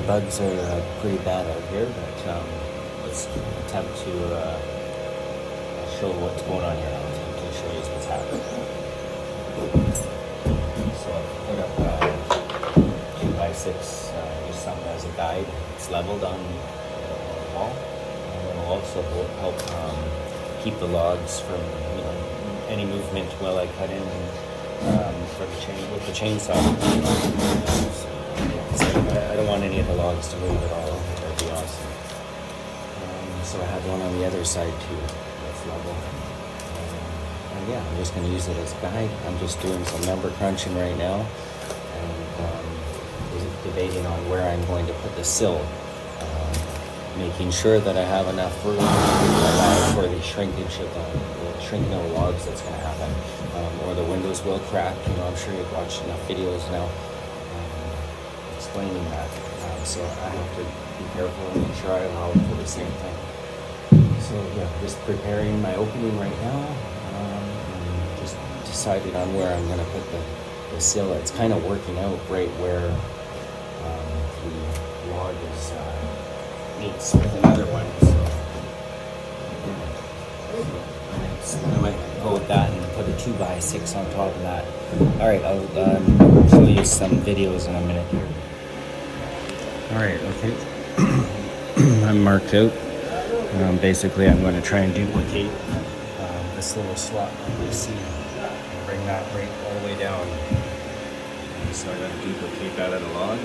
bugs are pretty bad out here, but let's attempt to show what's going on here. I'll attempt to show you what's happening. So I put up 2x6 just something as a guide. It's leveled on the wall, and it'll also help keep the logs from any movement while I cut in for the chain with the chainsaw. So I don't want any of the logs to move at all. That would be awesome. So I have one on the other side too. That's level. And yeah, I'm just going to use it as a guide. I'm just doing some number crunching right now, and debating on where I'm going to put the sill. Making sure that I have enough room for the shrinkage of the shrinking of the logs that's going to happen, or the windows will crack. I'm sure you've watched enough videos now explaining that. So I have to be careful and make sure I allow for the same thing. So yeah, just preparing my opening right now, and just decided on where I'm going to put the sill. It's kind of working out right where the log is meets with another one. So I might go with that and put a 2x6 on top of that. All right, I'll show you some videos in a minute here. All right, okay. I'm marked out. Basically, I'm going to try and duplicate this little slot that you see and bring that right all the way down. So I got to duplicate that at a log.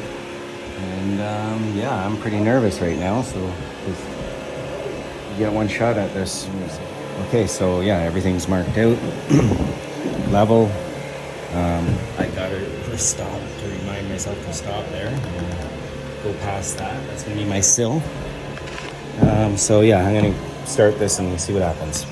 And yeah, I'm pretty nervous right now, so just get one shot at this. Okay, so yeah, everything's marked out, level. I gotta stop to remind myself to stop there and go past that. That's gonna be my sill. So yeah, I'm gonna start this and see what happens.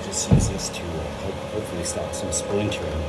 Just use this to hopefully stop some splintering.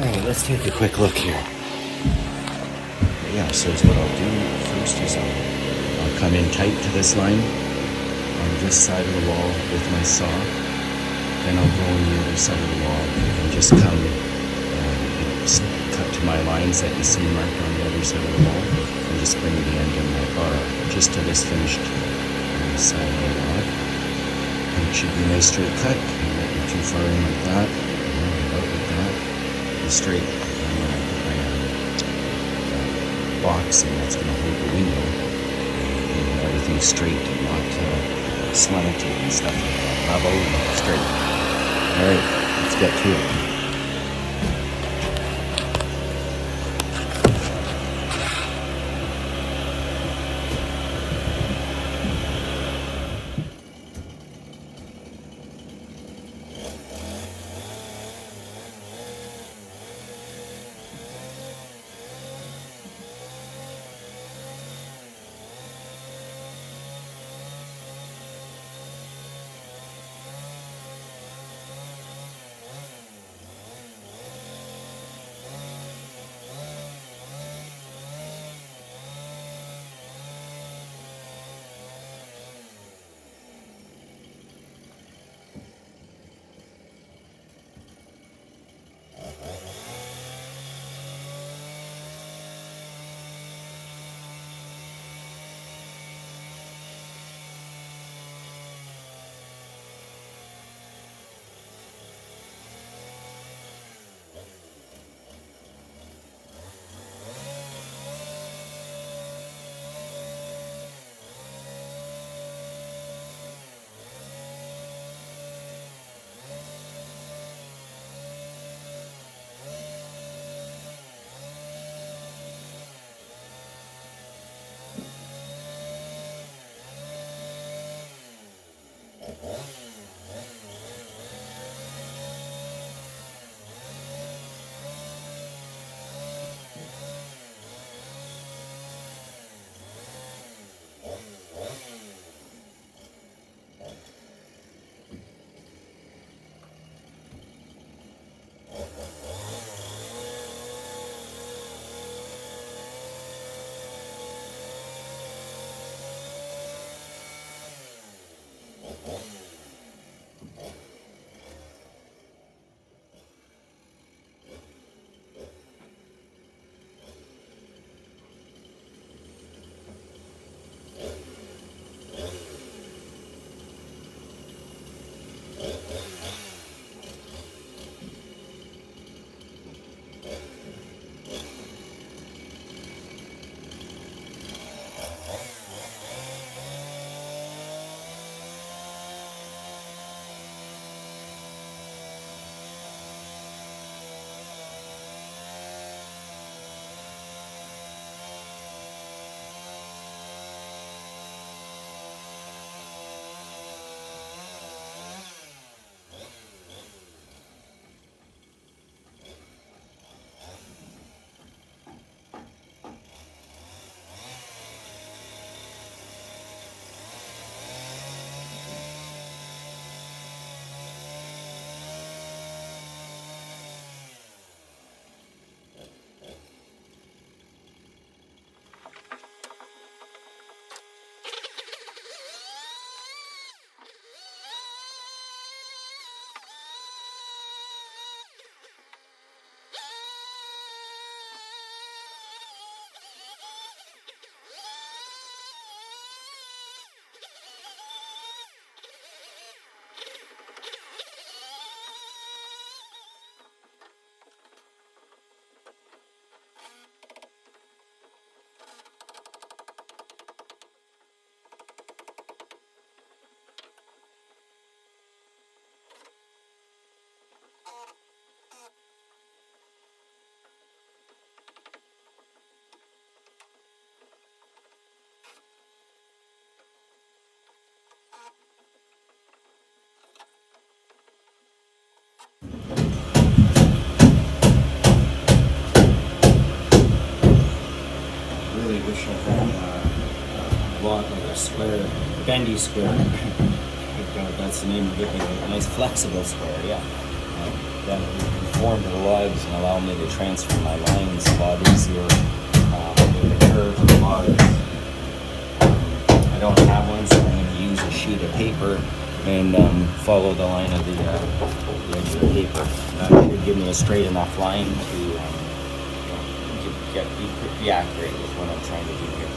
Alright, let's take a quick look here. Yeah, so what I'll do first is I'll come in tight to this line on this side of the wall with my saw. Then I'll go on the other side of the wall and just come cut to my lines that you see marked on the other side of the wall, and just bring the end of my bar just to this finished side of the rod. And it should be a nice straight cut. You won't be too far in like that. About like that. Be straight. I'm going to put my box, and that's going to hold the window. And everything straight and not slanted and stuff like that. Level and straight. Alright, let's get to it. traditional block, like a square, bendy square. That's the name of it. A nice flexible square, yeah. Then we form the lugs and allow me to transfer my lines a lot easier with the curves of the lugs. I don't have one, so I'm going to use a sheet of paper and follow the line of the edge of the paper. That should give me a straight enough line to be accurate with what I'm trying to do here.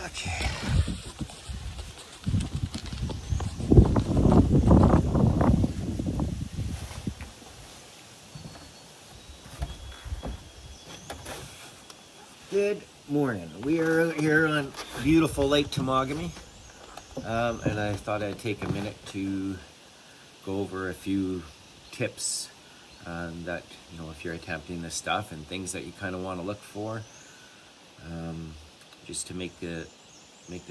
Okay. morning. We are here on beautiful Lake Temagami, and I thought I'd take a minute to go over a few tips that, you know, if you're attempting this stuff, and things that you kind of want to look for, just to make the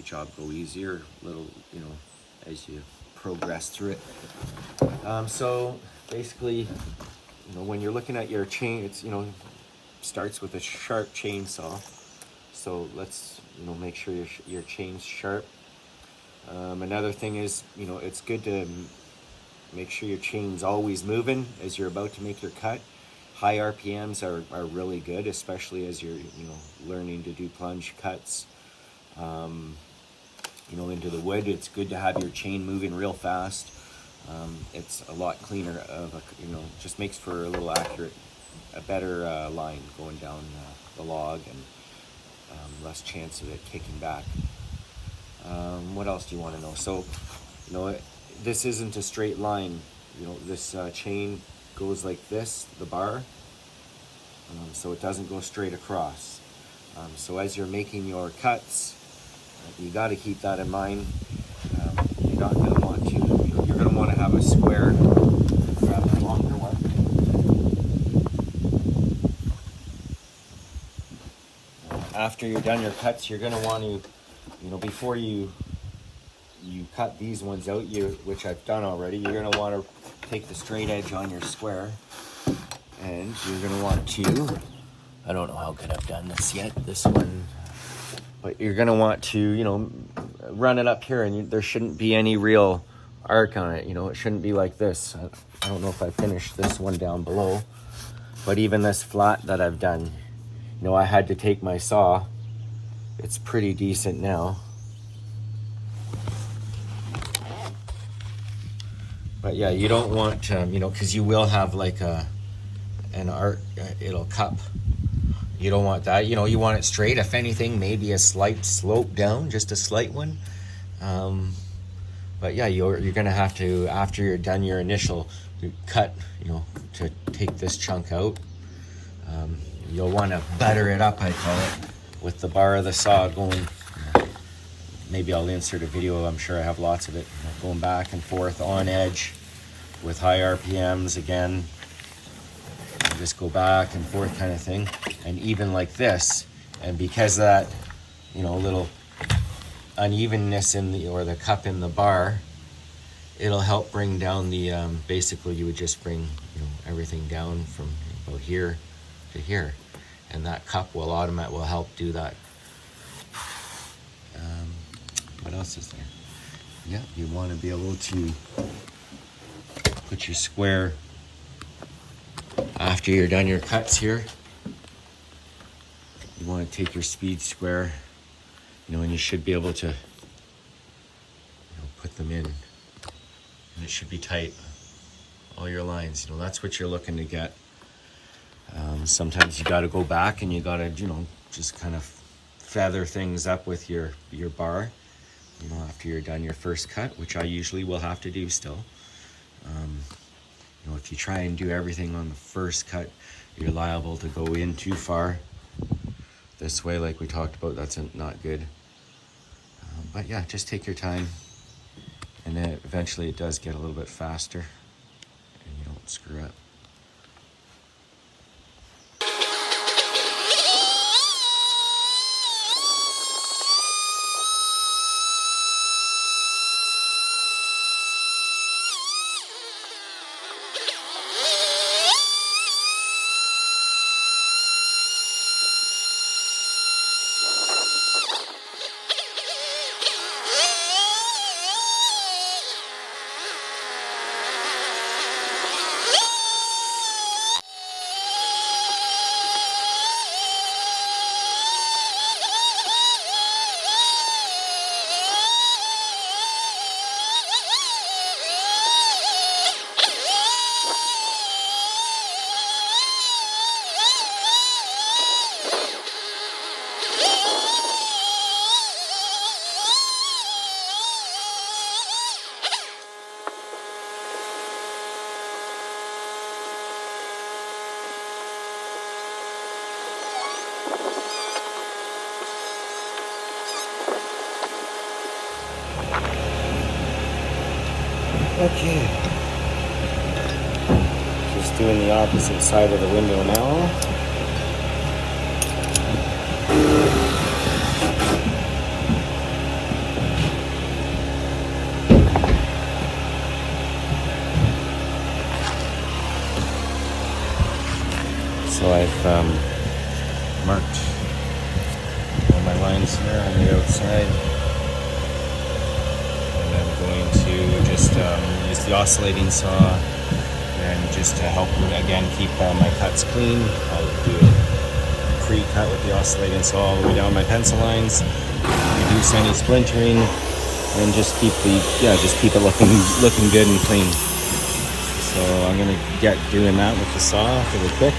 job go easier, little, you know, as you progress through it. So basically, you know, when you're looking at your chain, it's, you know, starts with a sharp chainsaw. So let's, you know, make sure your chain's sharp. Another thing is, you know, it's good to make sure your chain's always moving as you're about to make your cut. High RPMs are really good, especially as you're, you know, learning to do plunge cuts. You know, into the wood, it's good to have your chain moving real fast. It's a lot cleaner of a, you know, just makes for a little a better line going down the log, and less chance of it kicking back. What else do you want to know? So, you know, this isn't a straight line. You know, this chain goes like this, the bar, so it doesn't go straight across. So as you're making your cuts, you got to keep that in mind. You're not going to want to, you know, you're going to want to have a square, grab a longer one. After you're done your cuts, you're going to want to, you know, before you cut these ones out, which I've done already, you're going to want to take the straight edge on your square, and you're going to want to, I don't know how good I've done this yet, this one, but you're going to want to, you know, run it up here, and there shouldn't be any real arc on it. You know, it shouldn't be like this. I don't know if I finished this one down below, but even this flat that I've done, you know, I had to take my saw. It's pretty decent now. But yeah, you don't want, you know, because you will have like an arc, it'll cup. You don't want that. You know, you want it straight. If anything, maybe a slight slope down, just a slight one. But yeah, you're going to have to, after you're done your initial cut, you know, to take this chunk out, you'll want to butter it up, I call it, with the bar of the saw going. Maybe I'll insert a video. I'm sure I have lots of it, you know, going back and forth on edge with high RPMs again. Just go back and forth kind of thing, and even like this. And because of that, you know, little unevenness in the cup in the bar, it'll help bring down the basically you would just bring, you know, everything down from about here to here, and that cup will help do that. What else is there? Yeah, you want to be able to put your square after you're done your cuts here. You want to take your speed square, you know, and you should be able to, you know, put them in, and it should be tight, all your lines. You know, that's what you're looking to get. Sometimes you got to go back and you got to, you know, just kind of feather things up with your bar, you know, after you're done your first cut, which I usually will have to do still. You know, if you try and do everything on the first cut, you're liable to go in too far this way, like we talked about. That's not good. But yeah, just take your time, and then eventually it does get a little bit faster, and you don't screw up. Okay. Just doing the opposite side of the window now. So I've marked all my lines here on the outside, and I'm going to just use the oscillating saw, and just to help again keep my cuts clean, I'll do a pre-cut with the oscillating saw all the way down my pencil lines, reduce any splintering, and just keep it looking good and clean. So I'm gonna get doing that with the saw really quick.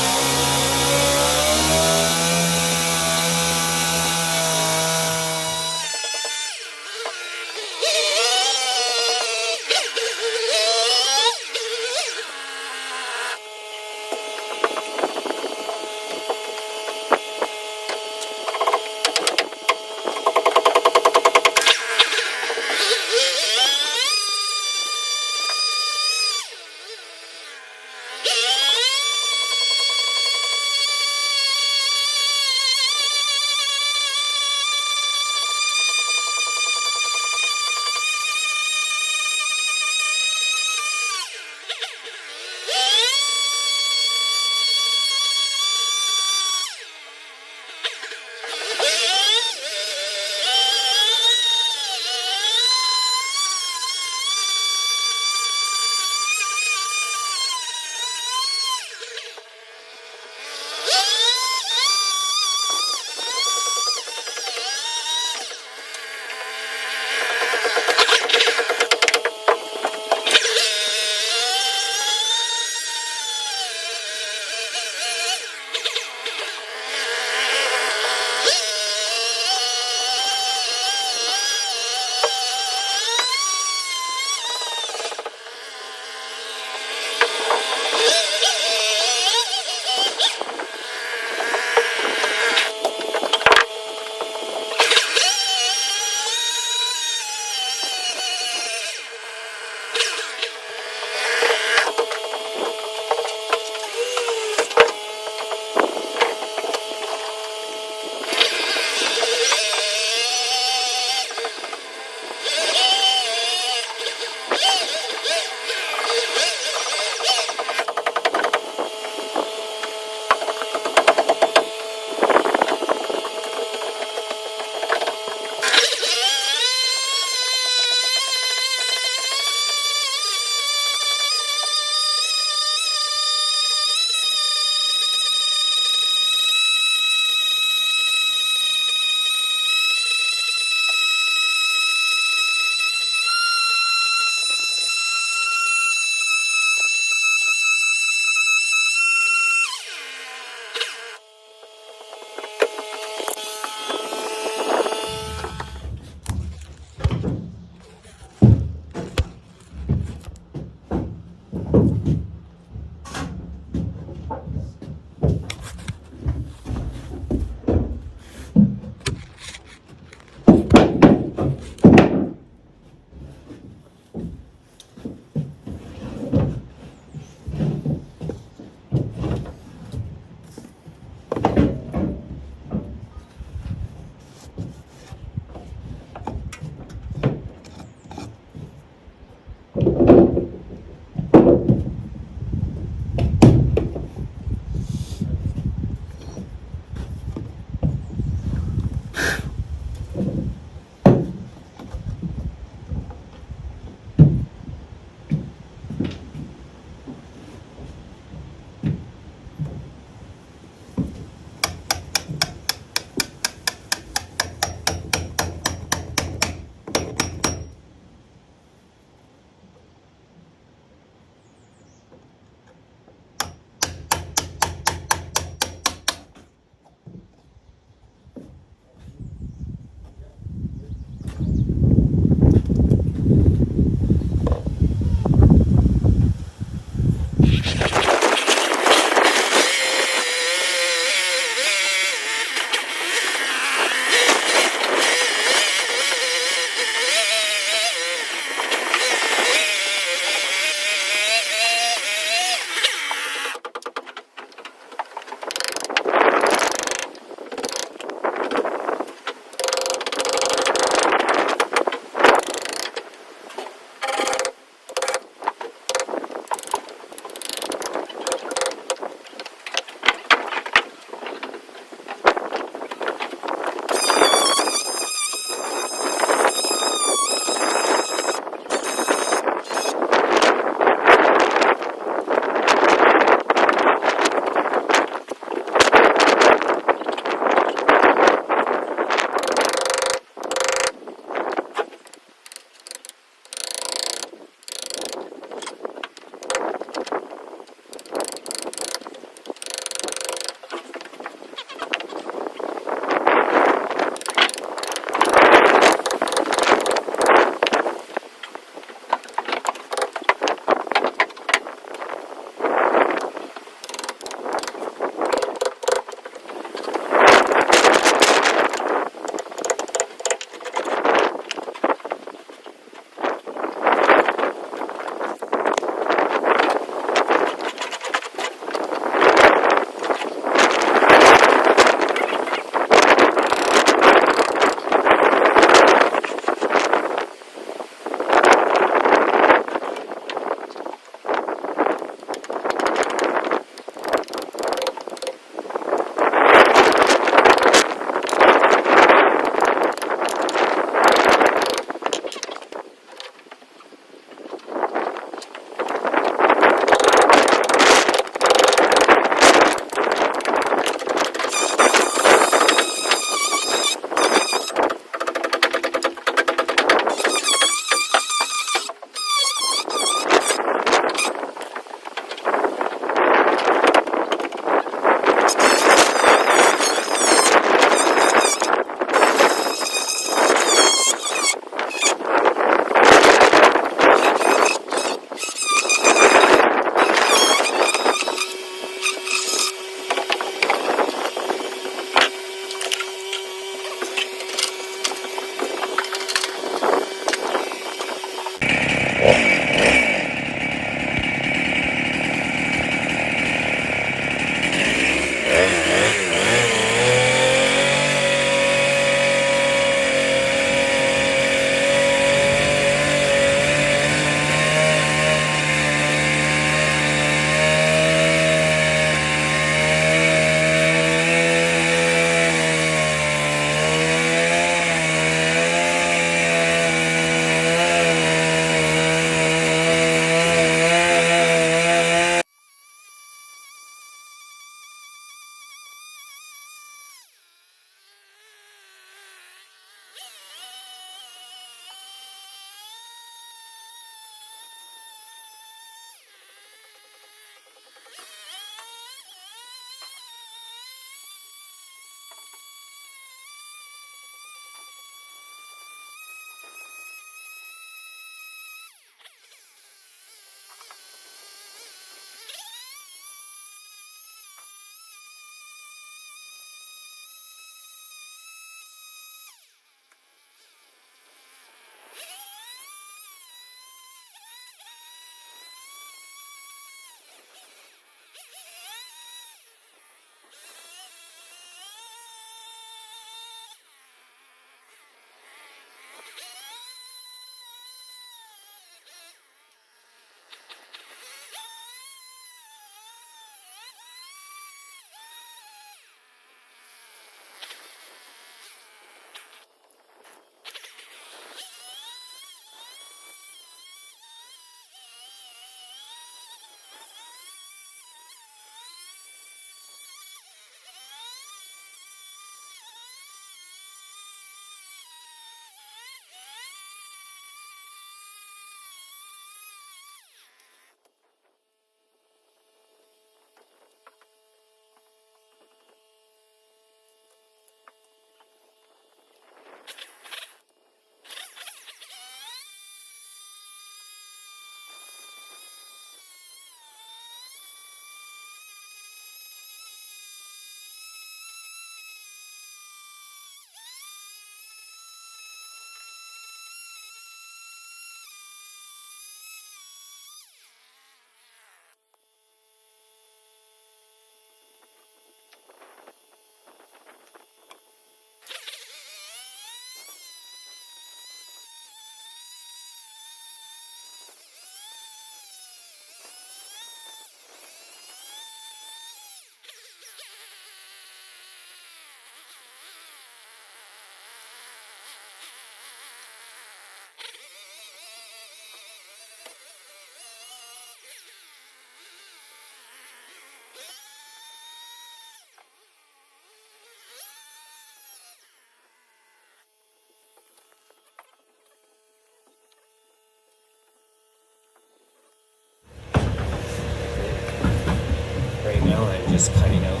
just cutting out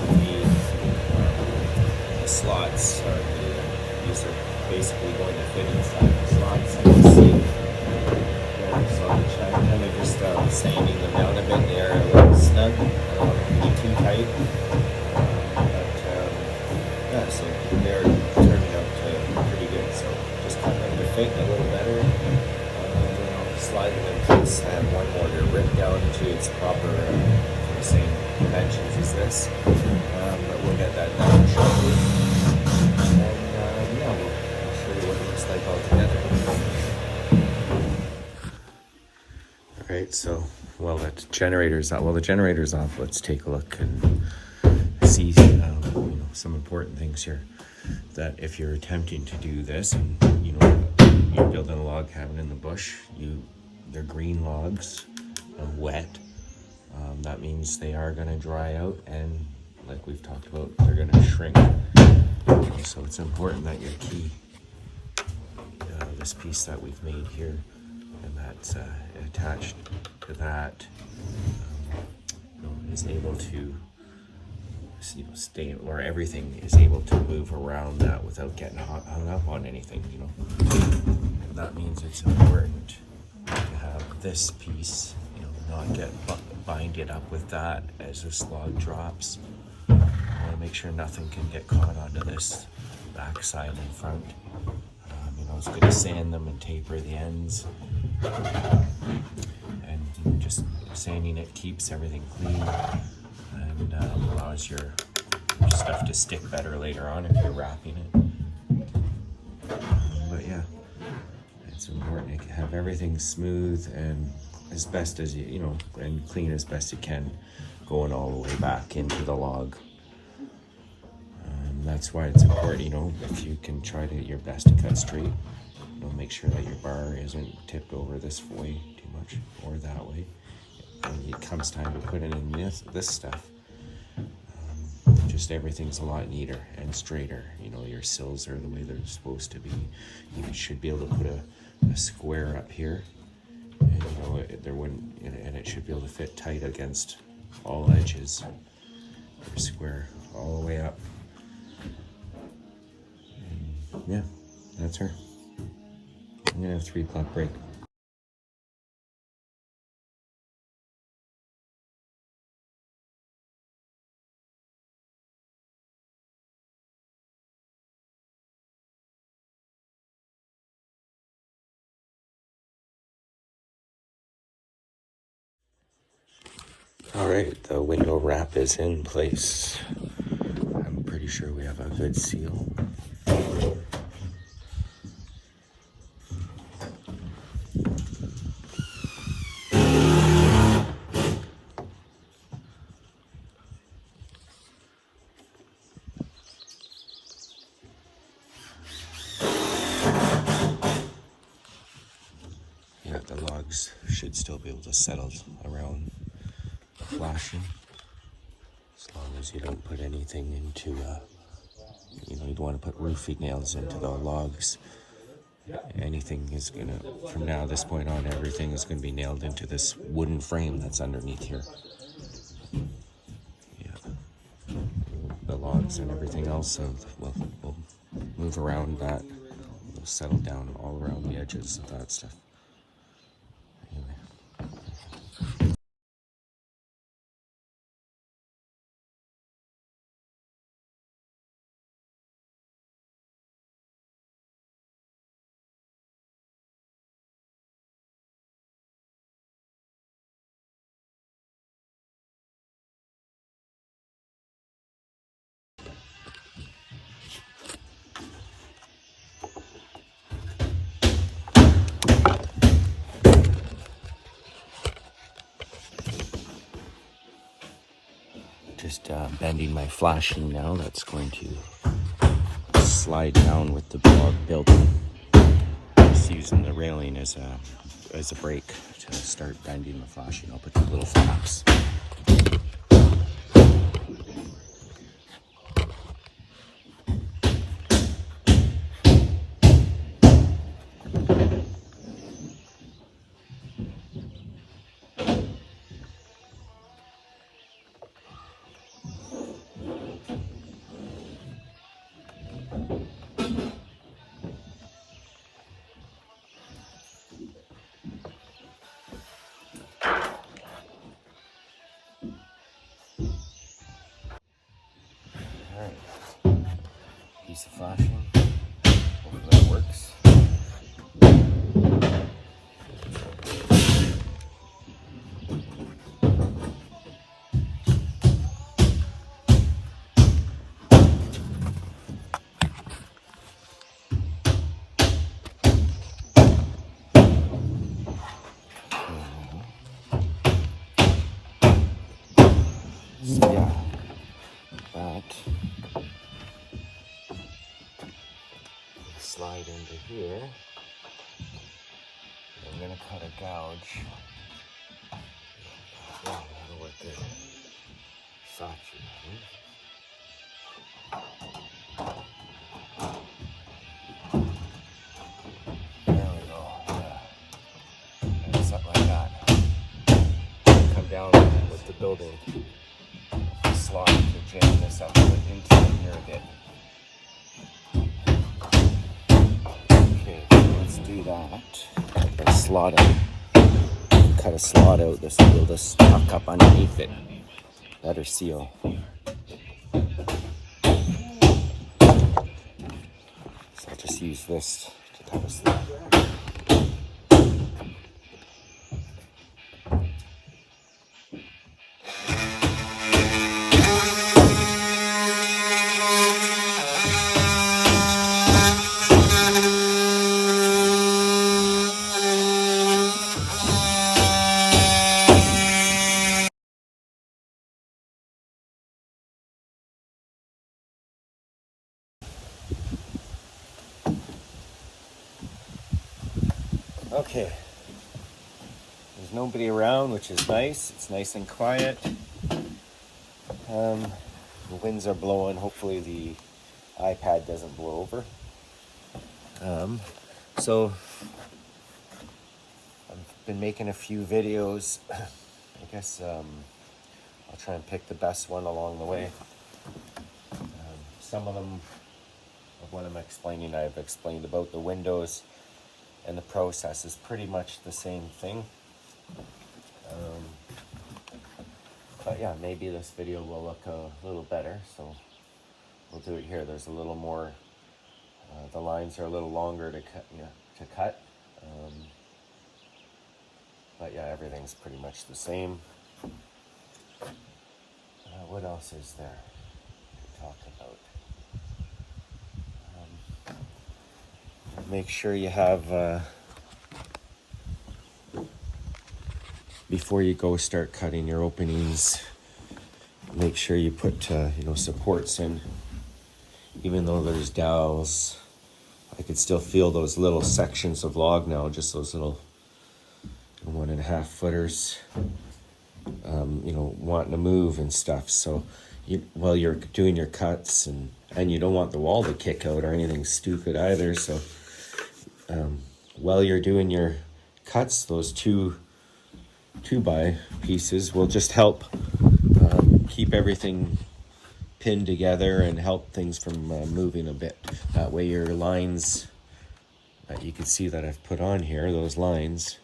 the slots, or these are basically going to fit inside the slots. You can see there, so I'm kind of just sanding them down a bit. They're a little snug, I don't want to be too tight. Yeah, so they're turning out pretty good. So just cutting them to fit a little better. Then I'll slide them in place. I have one more to rip down to its proper, the same dimensions as this. But we'll get that done shortly. And yeah, I'll show you what it looks like all together. Alright, so while the generator's off, let's take a look and see some important things here. That if you're attempting to do this, and you're building a log cabin in the bush, they're green logs, wet. That means they are going to dry out, and like we've talked about, they're going to shrink. So it's important that your key, this piece that we've made here, and that's attached to that, is able to stay, or everything is able to move around that without getting hung up on anything. And that means it's important to have this piece, not get binded up with that as this log drops. I want to make sure nothing can get caught onto this back side and front. It's good to sand them and taper the ends, and just sanding it keeps everything clean and allows your stuff to stick better later on if you're wrapping it. But yeah, it's important to have everything smooth and as best as and clean as best you can, going all the way back into the log. That's why it's important, if you can try to your best to cut straight, make sure that your bar isn't tipped over this way too much or that way. When it comes time to put in this stuff, just everything's a lot neater and straighter. Your sills are the way they're supposed to be. You should be able to put a square up here, and and it should be able to fit tight against all edges. Your square all the way up. And yeah, that's her. I'm gonna have 3 o'clock break. All right, the window wrap is in place. I'm pretty sure we have a good seal. Yeah, the logs should still be able to settle around the flashing, as long as you don't put anything into, you don't want to put roofing nails into the logs. Anything is gonna, from now this point on, everything is gonna be nailed into this wooden frame that's underneath here. Yeah, the logs and everything else will move around that. Will settle down all around the edges of that stuff. Anyway. Just bending my flashing now. That's going to slide down with the log built in. Just using the railing as a brake to start bending the flashing. I'll put the little flaps. the flashing. Hopefully that works. So yeah, that slide into here. I'm gonna cut a gouge. Oh, that'll work good. Sachi. There we go. Yeah. And something like that. Come down with the building. Slot to jam this up into here a bit. Okay, let's do that. Cut a slot out. Cut a slot out. This will just tuck up underneath it. Better seal. So I'll just use this to cut a slot. Okay, there's nobody around, which is nice. It's nice and quiet. The winds are blowing. Hopefully the iPad doesn't blow over. So I've been making a few videos. I guess I'll try and pick the best one along the way. Some of them of what I'm explaining, I've explained about the windows, and the process is pretty much the same thing. But yeah, maybe this video will look a little better, so we'll do it here. There's a little more, the lines are a little longer to cut. But yeah, everything's pretty much the same. What else is there to talk about? Make sure you have, before you go start cutting your openings, make sure you put supports in. Even though there's dowels, I could still feel those little sections of log now, just those little 1.5 footers, wanting to move and stuff. So while you're doing your cuts, and you don't want the wall to kick out or anything stupid either. So while you're doing your cuts, those 2x pieces will just help keep everything pinned together and help things from moving a bit. That way your lines that you can see that I've put on here, those lines,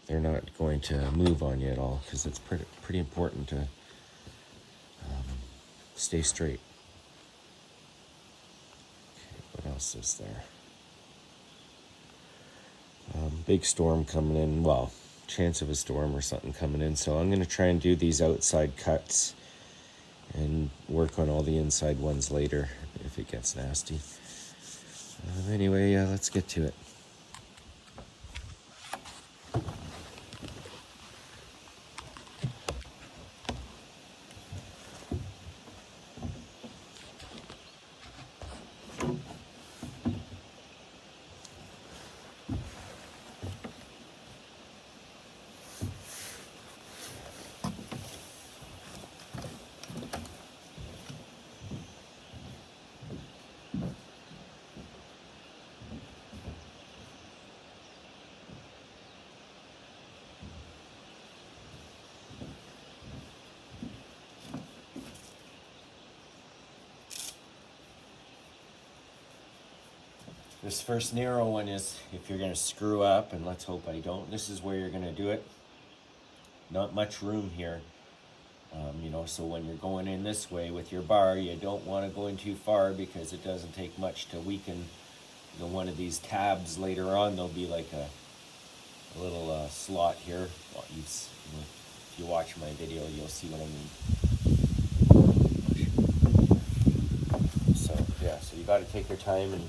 they're not going to move on you at all, because it's pretty important to stay straight. Okay, what else is there? Big storm coming in. Well, chance of a storm or something coming in. So I'm going to try and do these outside cuts and work on all the inside ones later if it gets nasty. Anyway, let's get to it. This first narrow one is if you're going to screw up, and let's hope I don't. This is where you're going to do it. Not much room here. You know, so when you're going in this way with your bar, you don't want to go in too far because it doesn't take much to weaken, you know, one of these tabs. Later on there'll be like a little slot here. Well, you know, if you watch my video, you'll see what I mean. So yeah, so you got to take your time and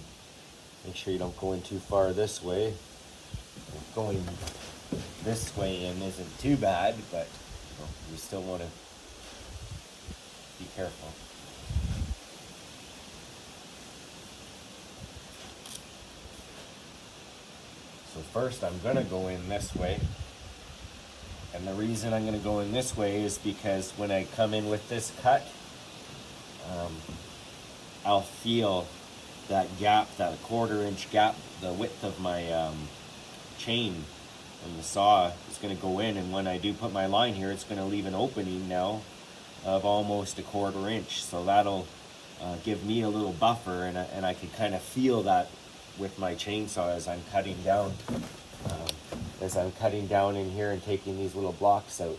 make sure you don't go in too far this way. Going this way in isn't too bad, but you know, you still want to be careful. So first I'm gonna go in this way. And the reason I'm gonna go in this way is because when I come in with this cut, I'll feel that gap, that 1/4 inch gap, the width of my chain, and the saw is going to go in, and when I do put my line here, it's going to leave an opening now of almost a 1/4 inch. So that'll give me a little buffer, and I can kind of feel that with my chainsaw as I'm cutting down. As I'm cutting down in here and taking these little blocks out,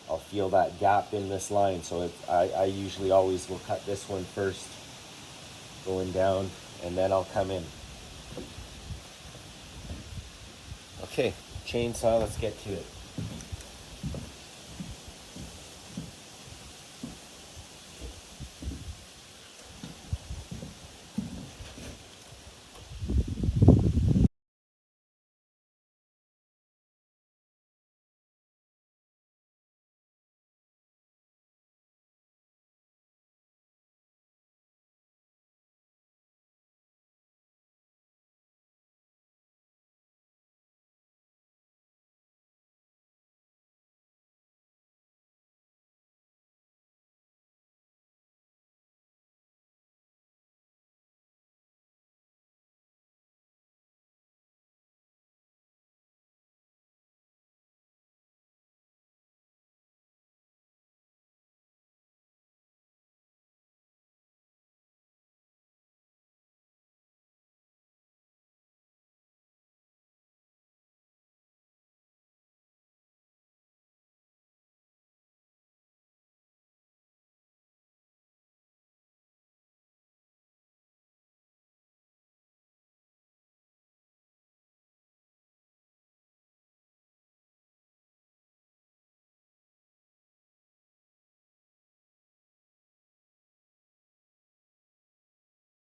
I'll feel that gap in this line. So I usually always will cut this one first, going down, and then I'll come in. Okay, chainsaw, let's get to it.